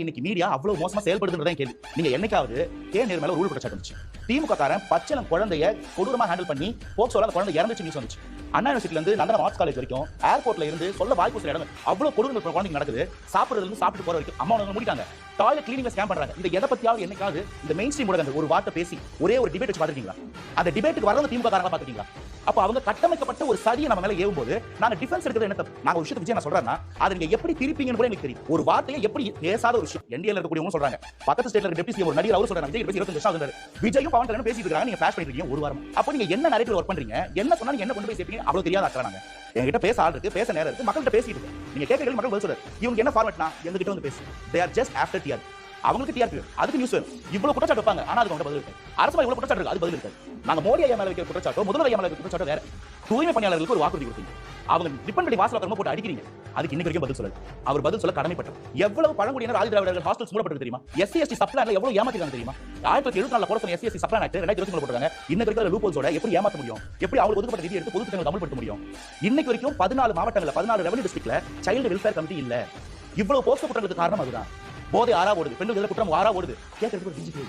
இன்னைக்கு மீடியா அவ்வளவு மோசமா செயல்படுதுன்றதா கேள்வி. நீங்க என்னைக்காவது நேரு மேல ஒரு ஊழல் குற்றச்சாட்டு வந்துச்சு. திமுக காரன் பச்சளம் குழந்தைய கொடூரமா ஹேண்டில் பண்ணி போக்சோல அந்த குழந்தை இறந்துச்சு நியூஸ் வந்துச்சு. அண்ணா யூனிவர்சிட்டில இருந்து நந்தனம் ஆர்ட்ஸ் காலேஜ் வரைக்கும் ஏர்போர்ட்ல இருந்து சொல்ல வாய்ப்பு சில இடம் அவ்வளவு கொடூரம் குழந்தைங்க நடக்குது. சாப்பிடுறதுல இருந்து சாப்பிட்டு போற வரைக்கும் அம்மா அவங்க முடிக்காங்க. டாய்லெட் கிளீனிங்ல ஸ்கேம் பண்றாங்க. இத எதை பத்தியாவது என்னைக்காவது இந்த மெயின் ஸ்ட்ரீம் ஊடகங்கள் ஒரு வார்த்தை பேசி ஒரே ஒரு டிபேட் வச்சு பாத்துட்டீங்களா? அந்த டிபேட்டுக்கு வரவங்க திமுக காரங்க பாத்துட்டீங்களா? அப்ப அவங்க கட்டமைக்கப்பட்ட ஒரு சதியை நம்ம மேல ஏவும்போது நாங்க டிஃபென்ஸ் எடுக்கிறது என்ன? நாங்க ஒரு விஷயத்தை விஜய் நான் சொல்றேன்னா அதை நீங்க எப்படி திருப்பீங்கன்னு கூட எனக்கு தெரியும். ஒரு வார்த்தையை எப்படி பேசாத ஒரு விஷயம் என்டிஏல இருக்கக்கூடியவங்க சொல்றாங்க. பக்கத்து ஸ்டேட்ல இருக்க டெப்டி ஒரு நடிகர் அவர் சொல்றாங்க விஜய் பேசி 25 வருஷம் ஆகுது. விஜயும் பவன் கல்யாணம் பேசிட்டு இருக்காங்க. நீங்க ஃபிளாஷ் பண்ணிட்டு இருக்கீங்க ஒரு வாரம். அப்ப நீங்க என்ன நரேட்டிவ் ஒர்க் பண்றீங்க? என்ன சொன்னா நீங்க என்ன கொண்டு போய் சேர்ப்பீங்க? அவ்வளவு தெரியாத ஆட்களா நாங்க. என்கிட்ட பேச ஆள் இருக்கு, பேச நேரம் இருக்கு, மக்கள்கிட்ட பேசிட்டு இருக்கு. நீங்க கேட்க மக்கள் பதில் சொல்றாரு. இவங்க என்ன ஃபார்மட்னா எங்க கிட்ட வந்து பேசு. they are just after TR. அவங்களுக்கு டிஆர்பி அதுக்கு நியூஸ் வேணும். இவ்வளவு குற்றச்சாட்டு வைப்பாங்க, ஆனா அதுக்கு அவங்க பதில் இருக்கு. அரசு இவ்வளவு குற்றச்சாட்டு இருக்கு, அது பதில் இருக்கு. நாங்க மோடி ஐயா மேல வைக்கிற குற்றச்சாட்டோ முதல்வர் ஐயா மேல வைக்கிற குற்றச்சாட்டோ வேற. தூய்மை பணியாளர்களுக்கு ஒரு வாக்குறுதி கொடுத்தீங்க, அவங்க டிபெண்ட் பண்ணி வாசல போட்டு அடிக்கிறீங்க. அதுக்கு இன்னைக்கு வரைக்கும் பதில் சொல்லல. அவர் பதில் சொல்ல கடமைப்பட்டார். எவ்வளவு பழங்குடியினர் ஆதி திராவிடர்கள் ஹாஸ்டல்ஸ் மூடப்பட்டது தெரியுமா? எஸ்சி எஸ்டி சப்ளான்ல எவ்வளவு ஏமாத்திட்டாங்க தெரியுமா? 1974 போட சொன்ன எஸ்சி எஸ்டி சப்ளான் ஆக்ட் 2023 போட்டாங்க. இன்னைக்கு வரைக்கும் லூப்போல்ஸோட எப்படி ஏமாத்த முடியும்? எப்படி அவங்களுக்கு ஒதுக்கப்பட்ட நிதி எடுத்து பொது திட்டங்களை அமல்படுத்த முடியும்? இன்னைக்கு வரைக்கும் 14 மாவட்டங்கள்ல 14 ரெவென்யூ டிஸ்ட்ரிக்ட்ல சைல்டு வெல்ஃபேர் கமிட்டி இல்ல. இவ்வளவு போஸ்ட் குற்றங்களுக்கு காரணம் அதுதான். போதை ஆறா ஓடுது, பெண்கள் எதிரான குற்றம் ஆறா ஓடுது. கேட்கறதுக்கு ஒரு டிஜிட்டல்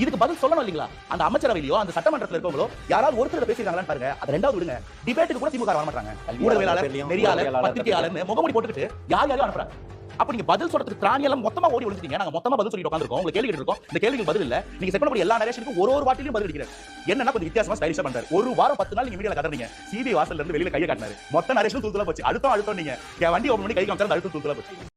இதுக்கு பதில் சொல்லணும் இல்லீங்களா? அந்த அமைச்சரவையிலோ அந்த சட்டமன்றத்தில் இருக்கவங்களோ யாராவது ஒருத்தர் பேசிருக்காங்களான்னு பாருங்க. அது ரெண்டாவது விடுங்க. டிபேட்டுக்கு கூட திமுக வர மாட்டாங்க. ஊடகவியலாளர், நெறியாளர், பத்திரிகையாளர்னு முகமூடி போட்டுக்கிட்டு யார் யாரையும் அனுப்புறாங்க. அப்ப நீங்க பதில் சொல்றதுக்கு திராணி எல்லாம் மொத்தமா ஓடி ஒளிஞ்சிட்டீங்க. நாங்க மொத்தமா பதில் சொல்லிட்டு உட்கார்ந்திருக்கோம். உங்களுக்கு கேள்வி இருக்கோம். இந்த கேள்விக்கு பதில் இல்ல. நீங்க செட் பண்ணக்கூடிய எல்லா நரேஷனுக்கும் ஒரு வாட்டிலும் பதில் அடிக்கிறார். என்னன்னா கொஞ்சம் வித்தியாசமா ஸ்டைலிஷா பண்றாரு. ஒரு வாரம் 10 நாள் நீங்க மீடியால கதறீங்க. சிபி வாசல்ல இருந்து வெளியில கைய காட்டினாரு. மொத்த நரேஷனும் தூத்துலா போச்சு. அழுத்தம் நீங்க வண்டி ஓபன் பண்ணி கை காமிச்சாரு, அழுத்தம் தூத்துலா போச்சு.